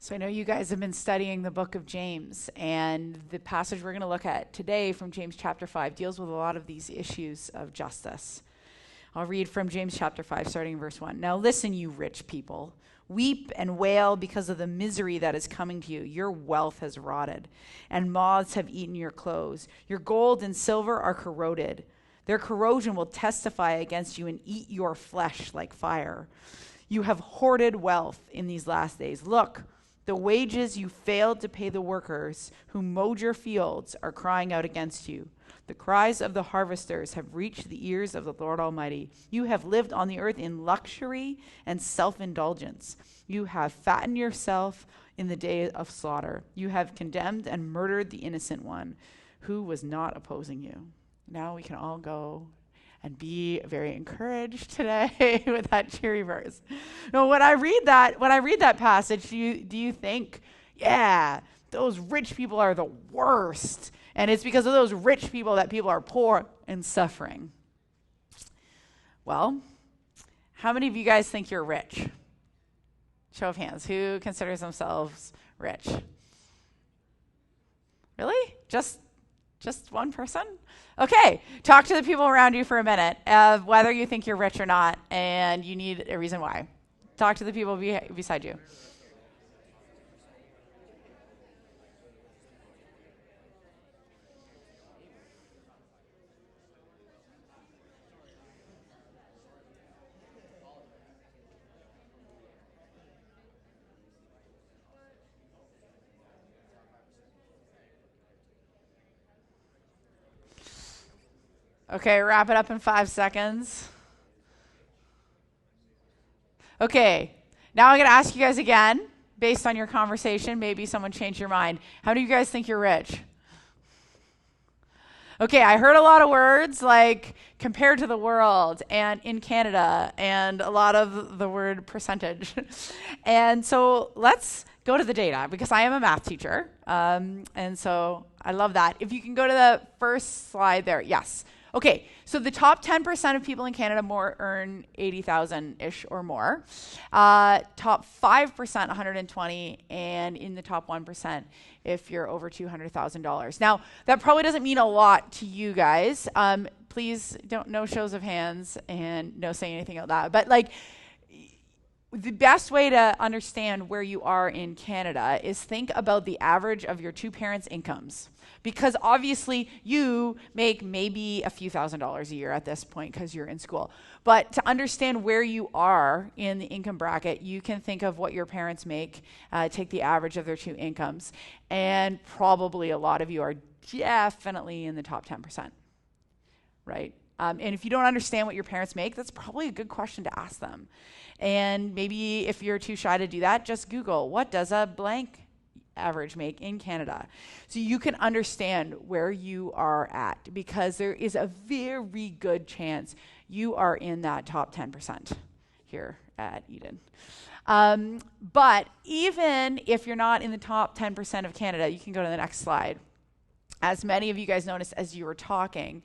So I know you guys have been studying the book of James, and the passage we're going to look at today from James chapter 5 deals with a lot of these issues of justice. I'll read from James chapter 5, starting in verse 1. Now listen, you rich people. Weep and wail because of the misery that is coming to you. Your wealth has rotted, and moths have eaten your clothes. Your gold and silver are corroded. Their corrosion will testify against you and eat your flesh like fire. You have hoarded wealth in these last days. Look, the wages you failed to pay the workers who mowed your fields are crying out against you. The cries of the harvesters have reached the ears of the Lord Almighty. You have lived on the earth in luxury and self-indulgence. You have fattened yourself in the day of slaughter. You have condemned and murdered the innocent one who was not opposing you. Now we can all go and be very encouraged today with that cheery verse. Now, when I read that passage, do you think, yeah, those rich people are the worst, and it's because of those rich people that people are poor and suffering? Well, how many of you guys think you're rich? Show of hands. Who considers themselves rich? Really? Just one person? Okay, talk to the people around you for a minute of whether you think you're rich or not, and you need a reason why. Talk to the people beside you. Okay, wrap it up in 5 seconds. Okay, now I'm going to ask you guys again, based on your conversation, maybe someone changed your mind. How do you guys think you're rich? Okay, I heard a lot of words like compared to the world and in Canada and a lot of the word percentage. And so let's go to the data because I am a math teacher. And so I love that. If you can go to the first slide there. Yes. Okay, so the top 10% of people in Canada earn 80,000-ish or more. Top 5%, 120, and in the top 1% if you're over $200,000. Now, that probably doesn't mean a lot to you guys. Please don't, no shows of hands and no saying anything out loud. But like, the best way to understand where you are in Canada is think about the average of your two parents' incomes. Because obviously you make maybe a few $1,000s a year at this point because you're in school. But to understand where you are in the income bracket, you can think of what your parents make, take the average of their two incomes, and probably a lot of you are definitely in the top 10%, right? And if you don't understand what your parents make, that's probably a good question to ask them. And maybe if you're too shy to do that, just Google, what does a blank average make in Canada? So you can understand where you are at, because there is a very good chance you are in that top 10% here at Eden. But even if you're not in the top 10% of Canada, you can go to the next slide. As many of you guys noticed as you were talking,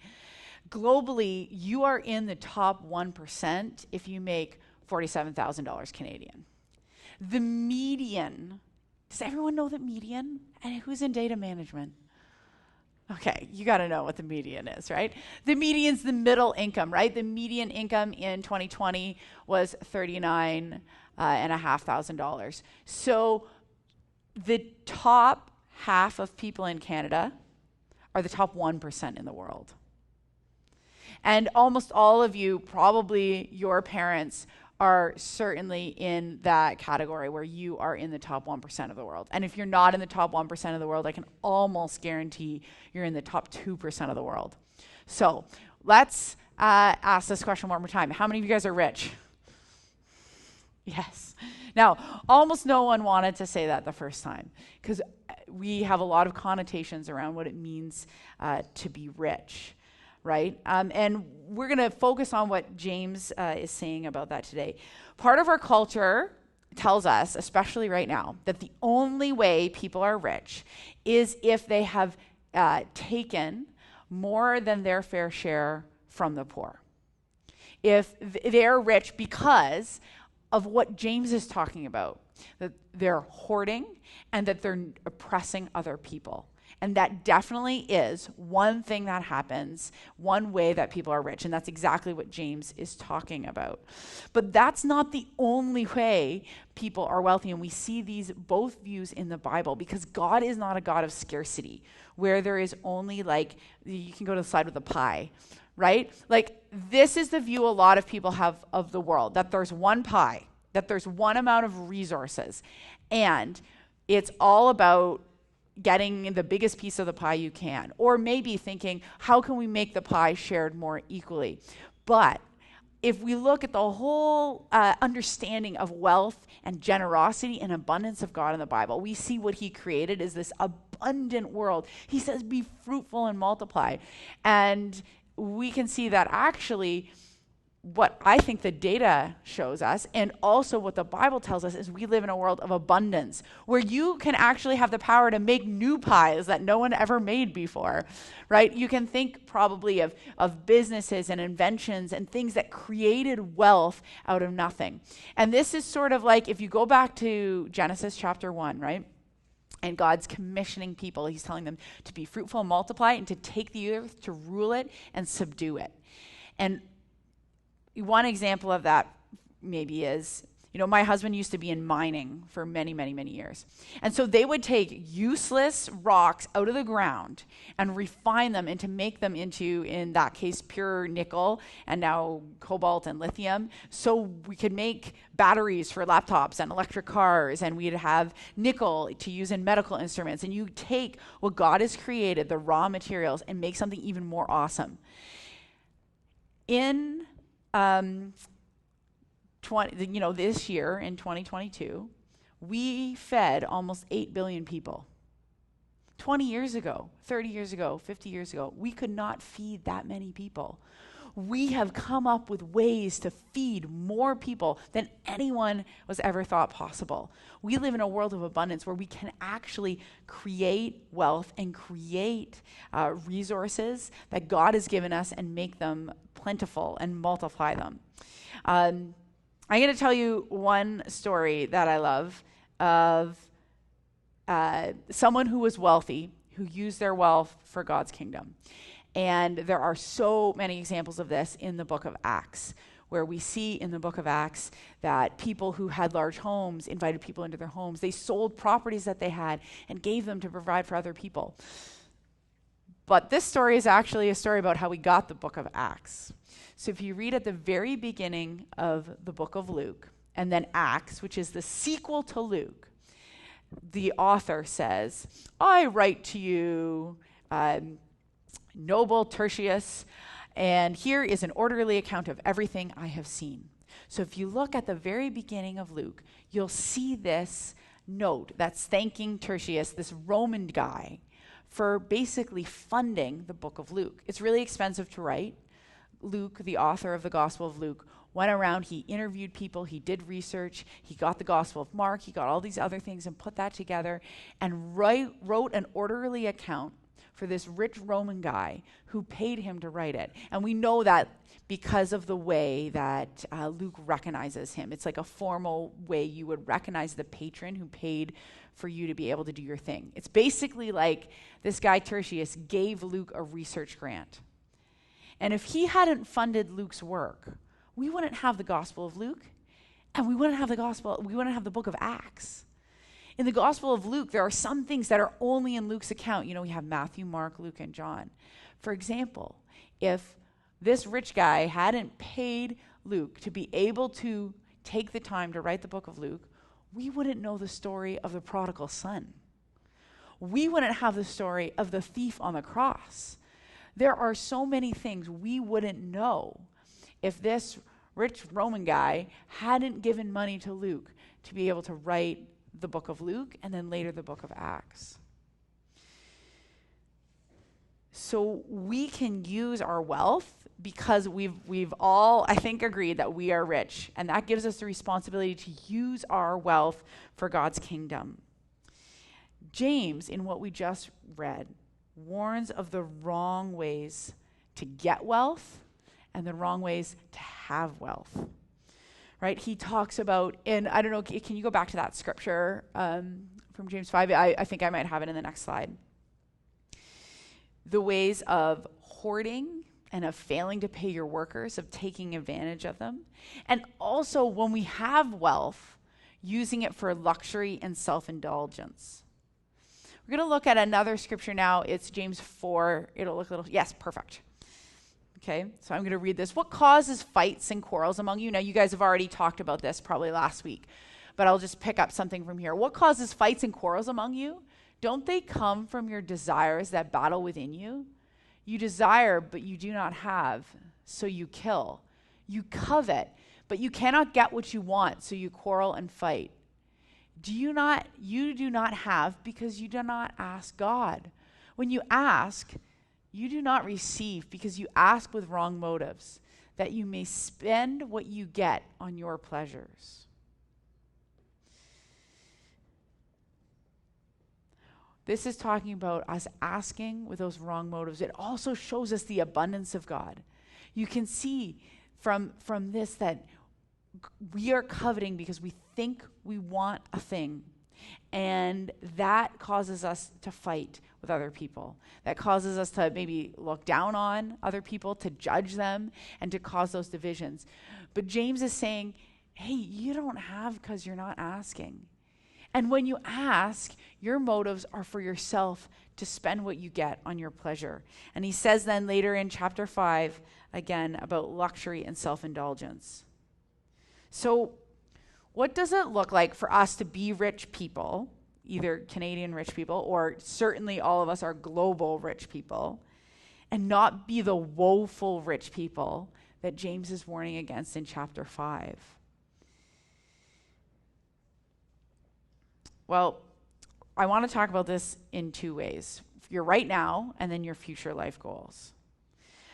globally, you are in the top 1% if you make $47,000 Canadian. The median, does everyone know the median? And who's in data management? Okay, you got to know what the median is, right? The median's the middle income, right? The median income in 2020 was $39,500. So the top half of people in Canada are the top 1% in the world. And almost all of you, probably your parents, are certainly in that category where you are in the top 1% of the world. And if you're not in the top 1% of the world, I can almost guarantee you're in the top 2% of the world. So let's ask this question one more time. How many of you guys are rich? Yes. Now, almost no one wanted to say that the first time because we have a lot of connotations around what it means to be rich. Right? And we're going to focus on what James is saying about that today. Part of our culture tells us, especially right now, that the only way people are rich is if they have taken more than their fair share from the poor. If they're rich because of what James is talking about. that they're hoarding, and that they're oppressing other people. And that definitely is one thing that happens, one way that people are rich. And that's exactly what James is talking about. But that's not the only way people are wealthy. And we see these both views in the Bible, because God is not a God of scarcity, where there is only, like, you can go to the slide with the pie, right? Like, this is the view a lot of people have of the world, that there's one pie, that there's one amount of resources. And it's all about getting the biggest piece of the pie you can, or maybe thinking, how can we make the pie shared more equally? But if we look at the whole understanding of wealth and generosity and abundance of God in the Bible, we see what he created is this abundant world. He says, be fruitful and multiply. And we can see that actually what I think the data shows us, and also what the Bible tells us, is we live in a world of abundance, where you can actually have the power to make new pies that no one ever made before, right? You can think probably of businesses and inventions and things that created wealth out of nothing. And this is sort of like, if you go back to Genesis chapter 1, right? And God's commissioning people. He's telling them to be fruitful and multiply, and to take the earth, to rule it and subdue it. And one example of that maybe is, my husband used to be in mining for many, many, many years. And so they would take useless rocks out of the ground and refine them and to make them into, in that case, pure nickel, and now cobalt and lithium. So we could make batteries for laptops and electric cars, and we'd have nickel to use in medical instruments. And you take what God has created, the raw materials, and make something even more awesome. In this year, in 2022, we fed almost 8 billion people. 20 years ago, 30 years ago, 50 years ago, we could not feed that many people. We have come up with ways to feed more people than anyone was ever thought possible. We live in a world of abundance where we can actually create wealth and create resources that God has given us and make them plentiful and multiply them. I'm going to tell you one story that I love of someone who was wealthy, who used their wealth for God's kingdom. And there are so many examples of this in the book of Acts, where we see in the book of Acts that people who had large homes invited people into their homes. They sold properties that they had and gave them to provide for other people. But this story is actually a story about how we got the book of Acts. So if you read at the very beginning of the book of Luke, and then Acts, which is the sequel to Luke, the author says, I write to you, noble Tertius, and here is an orderly account of everything I have seen. So if you look at the very beginning of Luke, you'll see this note that's thanking Tertius, this Roman guy, for basically funding the book of Luke. It's really expensive to write. Luke, the author of the Gospel of Luke, went around, he interviewed people, he did research, he got the Gospel of Mark, he got all these other things and put that together and wrote an orderly account for this rich Roman guy who paid him to write it. And we know that because of the way that Luke recognizes him. It's like a formal way you would recognize the patron who paid for you to be able to do your thing. It's basically like this guy Tertius gave Luke a research grant. And if he hadn't funded Luke's work, we wouldn't have the Gospel of Luke, and we wouldn't have the book of Acts. In the Gospel of Luke, there are some things that are only in Luke's account. We have Matthew, Mark, Luke, and John. For example, if this rich guy hadn't paid Luke to be able to take the time to write the book of Luke, we wouldn't know the story of the prodigal son. We wouldn't have the story of the thief on the cross. There are so many things we wouldn't know if this rich Roman guy hadn't given money to Luke to be able to write the book of Luke and then later the book of Acts. So we can use our wealth because we've all, I think, agreed that we are rich, and that gives us the responsibility to use our wealth for God's kingdom. James, in what we just read, warns of the wrong ways to get wealth and the wrong ways to have wealth. right? He talks about, and I don't know, can you go back to that scripture from James 5? I think I might have it in the next slide. The ways of hoarding and of failing to pay your workers, of taking advantage of them. And also, when we have wealth, using it for luxury and self-indulgence. We're going to look at another scripture now. It's James 4. It'll look a little, yes, perfect. Okay, so I'm going to read this. What causes fights and quarrels among you? Now, you guys have already talked about this probably last week, but I'll just pick up something from here. What causes fights and quarrels among you? Don't they come from your desires that battle within you? You desire, but you do not have, so you kill. You covet, but you cannot get what you want, so you quarrel and fight. You do not have because you do not ask God. When you ask, you do not receive because you ask with wrong motives, that you may spend what you get on your pleasures. This is talking about us asking with those wrong motives. It also shows us the abundance of God. You can see from this that we are coveting because we think we want a thing. And that causes us to fight with other people. That causes us to maybe look down on other people, to judge them, and to cause those divisions. But James is saying, hey, you don't have because you're not asking. And when you ask, your motives are for yourself to spend what you get on your pleasure. And he says then later in chapter 5, again, about luxury and self-indulgence. So what does it look like for us to be rich people, either Canadian rich people, or certainly all of us are global rich people, and not be the woeful rich people that James is warning against in chapter 5? Well, I want to talk about this in two ways. Your right now and then your future life goals.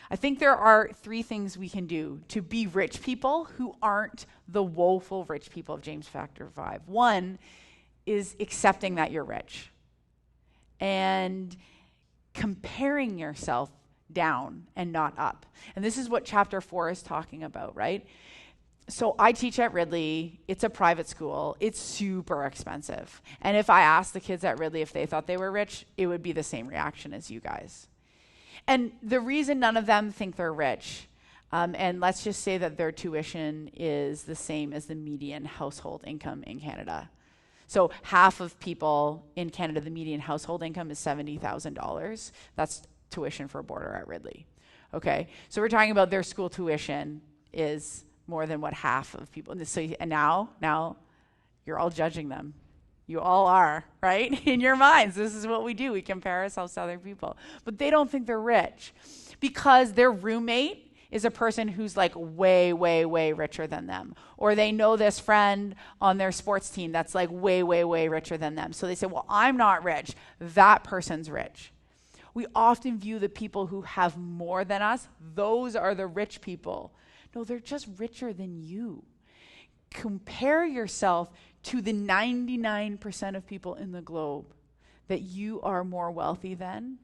I think there are three things we can do to be rich people who aren't the woeful rich people of James chapter 5. One is accepting that you're rich and comparing yourself down and not up. And this is what chapter 4 is talking about, right? So I teach at Ridley. It's a private school. It's super expensive. And if I asked the kids at Ridley if they thought they were rich, it would be the same reaction as you guys. And the reason none of them think they're rich, and let's just say that their tuition is the same as the median household income in Canada. So half of people in Canada, the median household income is $70,000. That's tuition for a boarder at Ridley. Okay, so we're talking about their school tuition is more than what half of people. And now you're all judging them. You all are, right? In your minds, this is what we do. We compare ourselves to other people. But they don't think they're rich because their roommate is a person who's like way, way, way richer than them. Or they know this friend on their sports team that's like way, way, way richer than them. So they say, well, I'm not rich. That person's rich. We often view the people who have more than us. Those are the rich people. No, they're just richer than you. Compare yourself to the 99% of people in the globe that you are more wealthy than,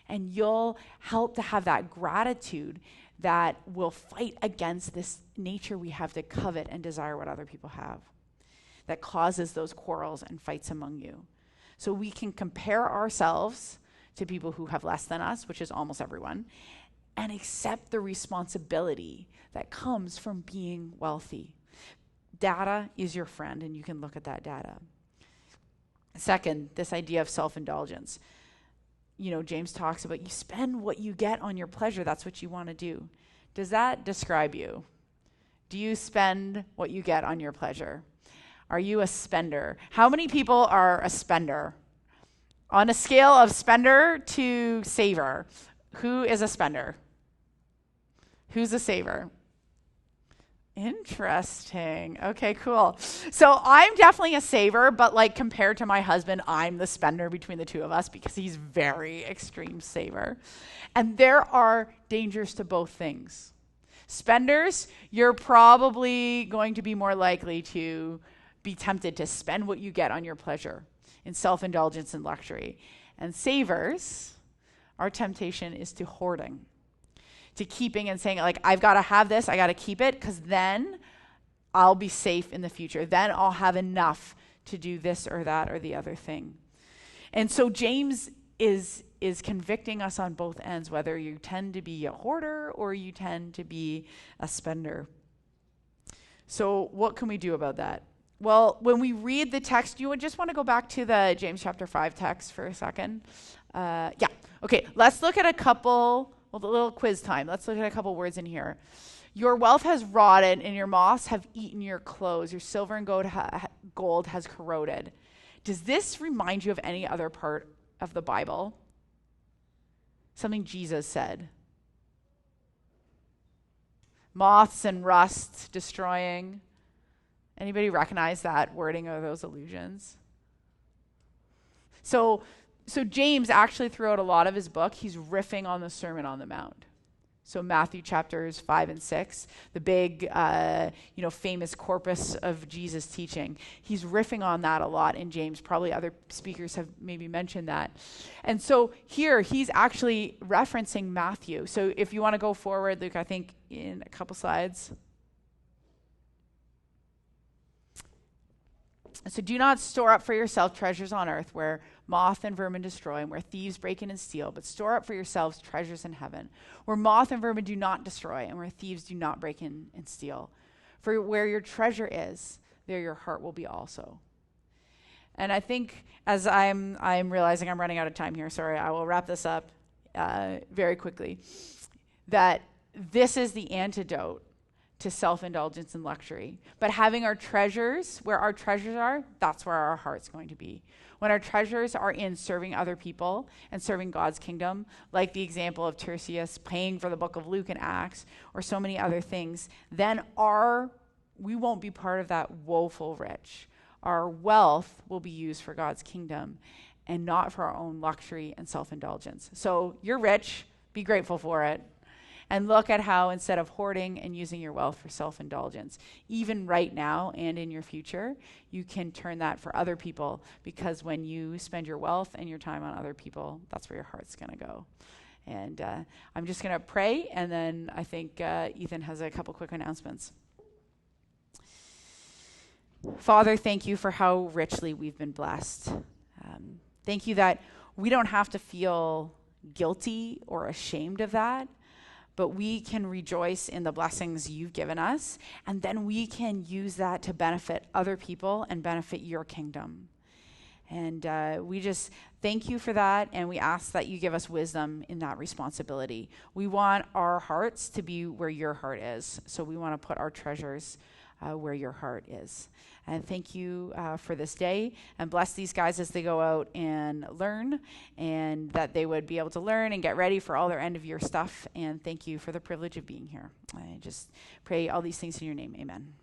and you'll help to have that gratitude that will fight against this nature we have to covet and desire what other people have, that causes those quarrels and fights among you. So we can compare ourselves to people who have less than us, which is almost everyone, and accept the responsibility that comes from being wealthy. Data is your friend, and you can look at that data. Second, this idea of self-indulgence. You know, James talks about you spend what you get on your pleasure. That's what you want to do. Does that describe you? Do you spend what you get on your pleasure? Are you a spender? How many people are a spender? On a scale of spender to saver, who is a spender? Who's a saver? Interesting. Okay, cool. So I'm definitely a saver, but like compared to my husband, I'm the spender between the two of us because he's very extreme saver. And there are dangers to both things. Spenders, you're probably going to be more likely to be tempted to spend what you get on your pleasure in self-indulgence and luxury. And savers, our temptation is to hoarding, to keeping and saying, like, I've got to have this, I got to keep it, because then I'll be safe in the future. Then I'll have enough to do this or that or the other thing. And so James is convicting us on both ends, whether you tend to be a hoarder or you tend to be a spender. So what can we do about that? Well, when we read the text, you would just want to go back to the James chapter 5 text for a second. Yeah. Okay, let's look at a little quiz time. Let's look at a couple words in here. Your wealth has rotted and your moths have eaten your clothes. Your silver and gold has corroded. Does this remind you of any other part of the Bible? Something Jesus said. Moths and rust destroying. Anybody recognize that wording or those allusions? So James actually throughout a lot of his book, he's riffing on the Sermon on the Mount. So Matthew chapters 5 and 6, the big, famous corpus of Jesus' teaching. He's riffing on that a lot in James. Probably other speakers have maybe mentioned that. And so here, he's actually referencing Matthew. So if you want to go forward, Luke, I think in a couple slides. So do not store up for yourself treasures on earth where moth and vermin destroy and where thieves break in and steal, but store up for yourselves treasures in heaven where moth and vermin do not destroy and where thieves do not break in and steal. For where your treasure is, there your heart will be also. And I think as I'm realizing I'm running out of time here, sorry, I will wrap this up very quickly, that this is the antidote to self-indulgence and luxury. But having our treasures, where our treasures are, that's where our heart's going to be. When our treasures are in serving other people and serving God's kingdom, like the example of Tertius paying for the book of Luke and Acts, or so many other things, then we won't be part of that woeful rich. Our wealth will be used for God's kingdom and not for our own luxury and self-indulgence. So you're rich, be grateful for it. And look at how instead of hoarding and using your wealth for self-indulgence, even right now and in your future, you can turn that for other people, because when you spend your wealth and your time on other people, that's where your heart's going to go. And I'm just going to pray, and then I think Ethan has a couple quick announcements. Father, thank you for how richly we've been blessed. Thank you that we don't have to feel guilty or ashamed of that, but we can rejoice in the blessings you've given us, and then we can use that to benefit other people and benefit your kingdom. And we just thank you for that, and we ask that you give us wisdom in that responsibility. We want our hearts to be where your heart is, so we want to put our treasures where your heart is. And thank you for this day, and bless these guys as they go out and learn, and that they would be able to learn and get ready for all their end of year stuff. And thank you for the privilege of being here. I just pray all these things in your name. Amen.